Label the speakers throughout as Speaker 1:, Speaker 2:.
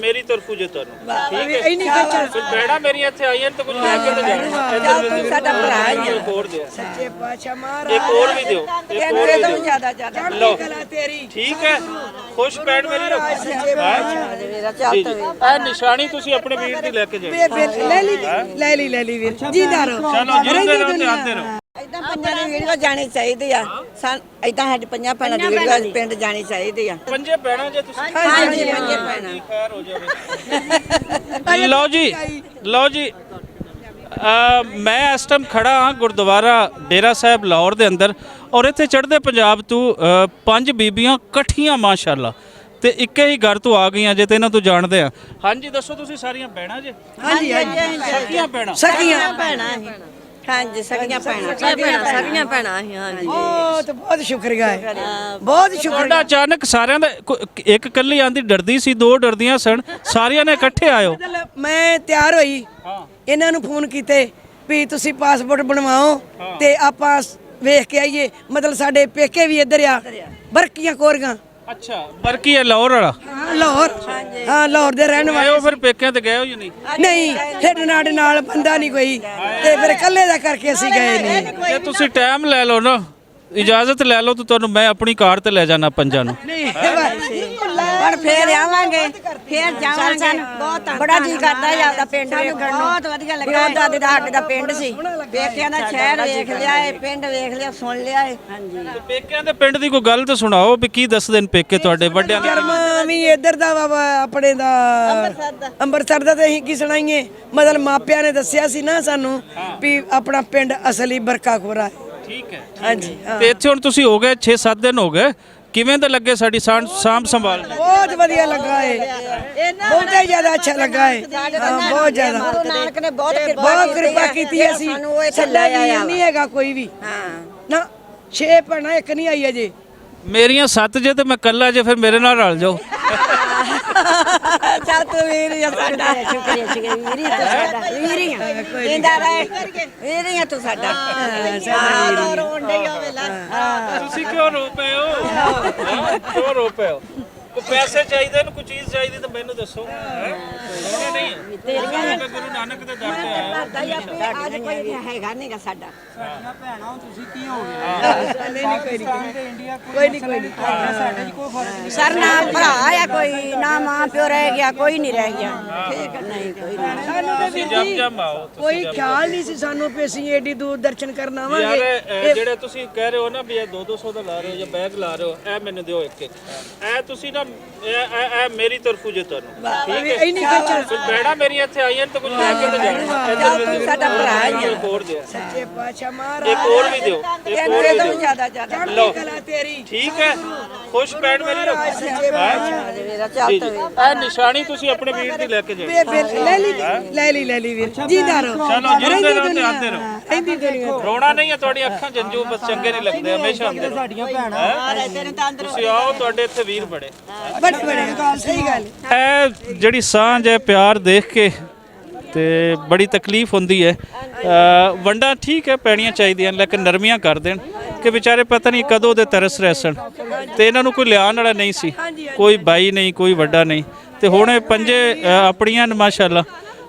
Speaker 1: मेरी तरफों जे तुहानू ठीक है कुछ भैणा मेरी इत्थे आईयां तो कुछ लैके ते जाण
Speaker 2: साडा भरा है
Speaker 1: एक और दिओ
Speaker 3: सच्चे पातशाह महाराज
Speaker 1: एक और भी दिओ एक और भी दिओ
Speaker 2: ज्यादा
Speaker 1: लो
Speaker 3: कला तेरी
Speaker 1: ठीक है खुश भैण मेरी रहो
Speaker 3: सच्चे पातशाह
Speaker 2: मेरा ਚੱਲ ਤਵੇ
Speaker 1: ਇਹ ਨਿਸ਼ਾਨੀ ਤੁਸੀਂ ਆਪਣੇ ਵੀਰ ਦੀ ਲੈ ਕੇ ਜਾਓ
Speaker 3: ਲੈ ਲਈ ਵੀਰ ਜੀਦਾ ਰਹੋ
Speaker 1: ਚਲੋ ਜਿਉਂਦੇ ਰਹੋ ਤੇ ਆਉਂਦੇ ਰਹੋ
Speaker 2: ਇਦਾਂ ਪੰਜਾਂ ਦੀ ਵੀਡੀਓ ਜਾਣੀ ਚਾਹੀਦੀ ਆ ਇਦਾਂ ਸਾਡੇ ਪੰਜਾਂ ਭੈਣਾਂ ਦੀ ਵੀਡੀਓ ਪਿੰਡ ਜਾਣੀ ਚਾਹੀਦੀ ਆ
Speaker 1: ਪੰਜੇ ਭੈਣਾਂ ਜੇ ਤੁਸੀਂ
Speaker 2: ਹਾਂਜੀ ਪੰਜਾਂ ਭੈਣਾਂ
Speaker 1: ਖੈਰ ਹੋ ਜਾਵੇ ਲਓ ਜੀ ਮੈਂ ਇਸ ਟਾਈਮ ਖੜਾ ਹਾਂ ਗੁਰਦੁਆਰਾ ਡੇਰਾ ਸਾਹਿਬ ਲਾਹੌਰ ਦੇ ਅੰਦਰ ਔਰ ਇੱਥੇ ਚੜ੍ਹਦੇ ਪੰਜਾਬ ਤੋਂ ਪੰਜ ਬੀਬੀਆਂ ਇਕੱਠੀਆਂ ਮਾਸ਼ਾਅੱਲਾ ਤੇ ਇੱਕੇ ਹੀ ਘਰ ਤੋਂ ਆ ਗਈਆਂ ਜੇ ਤੇ ਇਹਨਾਂ ਤੋਂ ਜਾਣਦੇ ਆ ਹਾਂਜੀ ਦੱਸੋ ਤੁਸੀਂ ਸਾਰੀਆਂ ਭੈਣਾਂ ਜੇ
Speaker 3: ਹਾਂਜੀ
Speaker 1: ਸਕੀਆਂ ਭੈਣਾਂ
Speaker 3: ਸਖੀਆਂ
Speaker 2: ਭੈਣਾਂ ਹਾਂਜੀ ਸਗੀਆਂ ਭੈਣਾਂ ਹਾਂਜੀ
Speaker 3: ਬਹੁਤ ਸ਼ੁਕਰੀਆ ਹੈ ਬਹੁਤ ਸ਼ੁਕਰੀਆ
Speaker 1: ਤੁਹਾਡਾ ਅਚਾਨਕ ਸਾਰਿਆਂ ਦਾ ਇੱਕ ਇਕੱਲੀ ਆਂਦੀ ਡਰਦੀ ਸੀ ਦੋ ਡਰਦੀਆਂ ਸਨ ਸਾਰਿਆਂ ਨੇ ਇਕੱਠੇ ਆਇਓ
Speaker 3: ਮੈਂ ਤਿਆਰ ਹੋਈ ਇਹਨਾਂ ਨੂੰ ਫੋਨ ਕੀਤੇ ਵੀ ਤੁਸੀਂ ਪਾਸਪੋਰਟ ਬਣਵਾਓ ਤੇ ਆਪਾਂ ਵੇਖ ਕੇ ਆਈਏ ਮਤਲਬ ਸਾਡੇ ਪੇਕੇ ਵੀ ਇੱਧਰ ਆ ਬਰਕੀਆਂ ਕੋਰੀਆਂ
Speaker 1: ਅੱਛਾ ਬਰਕੀ ਹੈ ਲਾਹੌਰ ਵਾਲਾ
Speaker 3: ਲਾਹੌਰ ਹਾਂ ਲਾਹੌਰ ਦੇ ਰਹਿਣ ਵਾਲੇ
Speaker 1: ਆਇਓ ਫਿਰ ਪੇਕਿਆਂ ਤੇ ਗਏ ਹੋ ਜਾਂ ਨਹੀਂ
Speaker 3: ਨਹੀਂ ਸਾਡੇ ਨਾਲ ਬੰਦਾ ਨਹੀਂ ਕੋਈ ਤੇ ਫਿਰ ਇਕੱਲੇ ਦਾ ਕਰਕੇ ਅਸੀਂ ਗਏ ਨਹੀਂ
Speaker 1: ਜੇ ਤੁਸੀਂ ਟਾਈਮ ਲੈ ਲਓ ਨਾ ਇਜਾਜ਼ਤ ਲੈ ਲਓ ਤਾਂ ਤੁਹਾਨੂੰ ਮੈਂ ਆਪਣੀ ਕਾਰ ਤੇ ਲੈ ਜਾਣਾ ਪੰਜਾਂ ਨੂੰ
Speaker 2: ਪਰ ਫੇਰ ਆਵਾਂਗੇ ਫੇਰ ਜਾਵਾਂਗੇ ਬਹੁਤ ਬੜਾ ਜੀ ਕਰਦਾ ਹੈ ਆਪਦਾ ਪਿੰਡ ਵੇਖਣ ਨੂੰ ਬਹੁਤ ਵਧੀਆ ਲੱਗਾ ਦਾਦੇ ਦਾ ਸਾਡੇ ਦਾ ਪਿੰਡ ਸੀ ਵੇਖਿਆ ਦਾ ਸ਼ਹਿਰ ਵੇਖ ਲਿਆ ਏ ਪਿੰਡ ਵੇਖ ਲਿਆ ਸੁਣ ਲਿਆ ਏ ਹਾਂਜੀ
Speaker 1: ਤੇ ਪੇਕਿਆਂ ਦੇ ਪਿੰਡ ਦੀ ਕੋਈ ਗੱਲ ਤਾਂ ਸੁਣਾਓ ਵੀ ਕੀ ਦੱਸਦੇ ਨੇ ਪੇਕੇ ਤੁਹਾਡੇ ਵੱਡਿਆਂ ਦੇ
Speaker 3: ਜਰਮਾ ਵੀ ਇੱਧਰ ਦਾ ਬਾਬਾ ਆਪਣੇ ਦਾ ਅੰਮ੍ਰਿਤਸਰ ਦਾ ਤੇ ਅਸੀਂ ਕੀ ਸੁਣਾਈਏ ਮਤਲਬ ਮਾਪਿਆਂ ਨੇ ਦੱਸਿਆ ਸੀ ਨਾ ਸਾਨੂੰ ਵੀ ਆਪਣਾ ਪਿੰਡ ਅਸਲੀ ਬਰਕਾਖੋਰਾ ਹੈ
Speaker 1: ਠੀਕ ਹੈ
Speaker 3: ਹਾਂਜੀ
Speaker 1: ਤੇ ਇੱਥੇ ਹੁਣ ਤੁਸੀਂ ਹੋ ਗਏ 6-7 ਦਿਨ ਹੋ ਗਏ ਕਿਵੇਂ ਦਾ ਲੱਗੇ ਸਾਡੀ ਸਾਂਭ ਸੰਭਾਲ
Speaker 3: ਬਹੁਤ ਵਧੀਆ ਲੱਗਾ ਹੈ ਬਹੁਤ ਹੀ ਜ਼ਿਆਦਾ ਅੱਛਾ ਲੱਗਾ ਹੈ ਬਹੁਤ ਜ਼ਿਆਦਾ
Speaker 2: ਗੁਰੂ ਨਾਨਕ ਨੇ
Speaker 3: ਬਹੁਤ ਕਿਰਪਾ ਕੀਤੀ ਹੈ ਅਸੀਂ ਸਾਡਾ ਵੀਰ ਨਹੀਂ ਹੈਗਾ ਕੋਈ ਵੀ ਨਾ 6 ਭੈਣਾਂ ਇੱਕ ਨਹੀਂ ਆਈ ਅਜੇ
Speaker 1: ਮੇਰੀਆਂ 7 ਜੇ ਤੇ ਮੈਂ ਕੱਲਾ ਜੇ ਫਿਰ ਮੇਰੇ ਨਾਲ ਰਲ ਜਾਓ
Speaker 2: ਚੱਲ ਤੂੰ ਵੀਰ ਸਾਡਾ ਸ਼ੁਕਰੀਆ ਵੀਰੀਆਂ ਜਿੰਦਾ ਰਹੇ ਵੀਰੀਆਂ ਤੂੰ ਸਾਡਾ ਰੋਣ ਡਈ ਹੋਵੇ ਲਾ
Speaker 1: ਤੁਸੀਂ ਕਿਉਂ ਰੋ ਪਏ ਹੋ ਕਿਉਂ ਰੋ ਪਏ ਹੋ ਕੋਈ ਪੈਸੇ ਚਾਹੀਦੇ ਨੇ ਕੋਈ ਚੀਜ਼ ਚਾਹੀਦੀ ਤਾਂ ਮੈਨੂੰ ਦੱਸੋ ਰੋਣਾ ਨਹੀਂ ਤੇਰੀਆਂ ਗੁਰੂ ਨਾਨਕ ਦੇ ਦਰ ਤੇ ਆਇਆ
Speaker 2: ਅੱਜ ਕੋਈ ਹੈਗਾ ਨਹੀਂਗਾ ਸਾਡਾ
Speaker 4: ਸਾਡੀਆਂ ਭੈਣਾਂ ਤੁਸੀਂ ਕੀ ਹੋ ਗਏ
Speaker 3: ਨਹੀਂ ਪਾਕਿਸਤਾਨ
Speaker 4: ਤੇ ਇੰਡੀਆ
Speaker 3: ਕੋਈ ਨਹੀਂ
Speaker 4: ਸਾਡੇ 'ਚ ਕੋਈ ਫਰਕ ਨਹੀਂ
Speaker 2: ਸਰ ਨਾ ਭਰਾ ਆ ਕੋਈ ਨਾ ਮਾਂ ਪਿਓ ਰਹਿ ਗਿਆ ਕੋਈ ਨਹੀਂ ਰਹਿ ਗਿਆ ਠੀਕ ਹੈ ਨਹੀਂ ਕੋਈ ਨਹੀਂ
Speaker 3: ਸਾਨੂੰ ਤੇ
Speaker 1: ਤੁਸੀਂ ਜਮ ਜਮ ਆਓ
Speaker 3: ਕੋਈ ਖਿਆਲ ਨਹੀਂ ਸੀ ਸਾਨੂੰ ਵੀ ਅਸੀਂ ਏਡੀ ਦੂਰ ਦਰਸ਼ਨ ਕਰਨ ਆਵਾਂਗੇ
Speaker 1: ਯਾਰ ਜਿਹੜੇ ਤੁਸੀਂ ਕਹਿ ਰਹੇ ਹੋ ਨਾ ਵੀ ਇਹ 200 ਦਾ ਲਾ ਰਹੇ ਹੋ ਜਾਂ ਬੈਗ ਲਾ ਰਹੇ ਹੋ ਇਹ ਮੈਨੂੰ ਦਿਓ ਇੱਕ ਇਹ ਤੁਸੀਂ ਨਾ ਇਹ ਮੇਰੀ ਤਰਫੋਂ ਜੇ ਤੁਹਾਨੂੰ ਠੀਕ ਹੈ
Speaker 3: ਇੰਨੀ ਖੇਚਲ
Speaker 1: ਕੁਝ ਭੈਣਾਂ ਮੇਰੀ ਇੱਥੇ ਆਈਆਂ ਤਾਂ ਕੁਝ ਲੈ ਕੇ ਤੇ ਜਾਣ
Speaker 2: ਸਾਡਾ ਭਰਾ ਹੈ
Speaker 1: ਇੱਕ ਹੋਰ ਦਿਓ
Speaker 3: ਸੱਚੇ ਪਾਤਸ਼ਾਹ ਮਹਾਰਾਜ
Speaker 1: ਇੱਕ ਹੋਰ ਵੀ ਦਿਓ ਇੱਕ ਹੋਰ ਵੀ ਦਿਓ
Speaker 2: ਜ਼ਿਆਦਾ
Speaker 1: ਲਓ
Speaker 3: ਕਲਾ ਤੇਰੀ
Speaker 1: ਠੀਕ ਹੈ ਖੁਸ਼ ਭੈਣ ਮੇਰੀ ਰਹੋ
Speaker 3: ਸੱਚੇ ਪਾਤਸ਼ਾਹ
Speaker 2: ਮੇਰਾ ਚੱਲ ਤਵੇ
Speaker 1: ਇਹ ਨਿਸ਼ਾਨੀ ਤੁਸੀਂ ਆਪਣੇ ਵੀਰ ਦੀ ਲੈ ਕੇ ਜਾਓ
Speaker 3: ਲੈ ਲਈ ਵੀਰ ਜੀਦਾ ਰਹੋ
Speaker 1: ਚਲੋ ਜਿਉਂਦੇ ਰਹੋ ਤੇ ਆਉਂਦੇ ਰਹੋ
Speaker 3: ਰਹਿੰਦੀ ਦੁਨੀਆ
Speaker 1: ਰੋਣਾ ਨਹੀਂ ਹੈ ਤੁਹਾਡੀ ਅੱਖਾਂ ਜੰਜੂ ਬਸ ਚੰਗੇ ਨਹੀਂ ਲੱਗਦੇ ਹਮੇਸ਼ਾ ਆਉਂਦੇ ਰਹੋ
Speaker 4: ਸਾਡੀਆਂ ਭੈਣਾਂ
Speaker 1: ਤੁਸੀਂ ਆਓ ਤੁਹਾਡੇ ਇੱਥੇ ਵੀਰ ਬੜੇ
Speaker 3: ਬੜੇ ਸਹੀ ਗੱਲ
Speaker 1: ਇਹ ਜਿਹੜੀ ਸਾਂਝ ਹੈ ਪਿਆਰ ਦੇਖ ਕੇ ਤੇ ਬੜੀ ਤਕਲੀਫ ਹੁੰਦੀ ਹੈ ਵੰਡਾਂ ਠੀਕ ਹੈ ਪੈਣੀਆਂ ਚਾਹੀਦੀਆਂ ਲੇਕਿਨ ਨਰਮੀਆਂ ਕਰ ਦੇਣ ਕਿ ਵਿਚਾਰੇ ਪਤਾ ਨਹੀਂ ਕਦੋਂ ਦੇ ਤਰਸ ਰਹਿਸਣ ਤੇ ਇਹਨਾਂ ਨੂੰ ਕੋਈ ਲਿਆਉਣ ਵਾਲਾ ਨਹੀਂ ਸੀ ਕੋਈ ਬਾਈ ਨਹੀਂ ਕੋਈ ਵੱਡਾ ਨਹੀਂ ਤੇ ਹੁਣ ਇਹ ਪੰਜੇ ਆਪਣੀਆਂ ਨੇ ਮਾਸ਼ਾਅੱਲਾ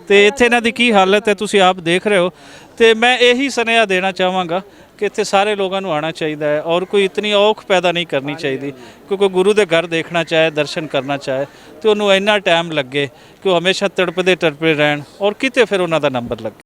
Speaker 1: ਤੇ ਇੱਥੇ ਇਹਨਾਂ ਦੀ ਕੀ ਹਾਲਤ ਹੈ ਤੁਸੀਂ ਆਪ ਦੇਖ ਰਹੇ ਹੋ ਤੇ ਮੈਂ ਇਹੀ ਸੁਨੇਹਾ ਦੇਣਾ ਚਾਹਾਂਗਾ ਕਿ ਇੱਥੇ ਸਾਰੇ ਲੋਕਾਂ ਨੂੰ ਆਉਣਾ ਚਾਹੀਦਾ ਹੈ ਔਰ ਕੋਈ ਇਤਨੀ ਔਖ ਪੈਦਾ ਨਹੀਂ ਕਰਨੀ ਚਾਹੀਦੀ ਕਿਉਂਕਿ ਗੁਰੂ ਦੇ ਘਰ ਦੇਖਣਾ ਚਾਹੇ ਦਰਸ਼ਨ ਕਰਨਾ ਚਾਹੇ ਤੇ ਉਹਨੂੰ ਇੰਨਾ ਟਾਈਮ ਲੱਗੇ ਕਿ ਉਹ ਹਮੇਸ਼ਾ ਤੜਪਦੇ ਰਹਿਣ ਔਰ ਕਿਤੇ ਫਿਰ ਉਹਨਾਂ ਦਾ ਨੰਬਰ ਲੱਗੇ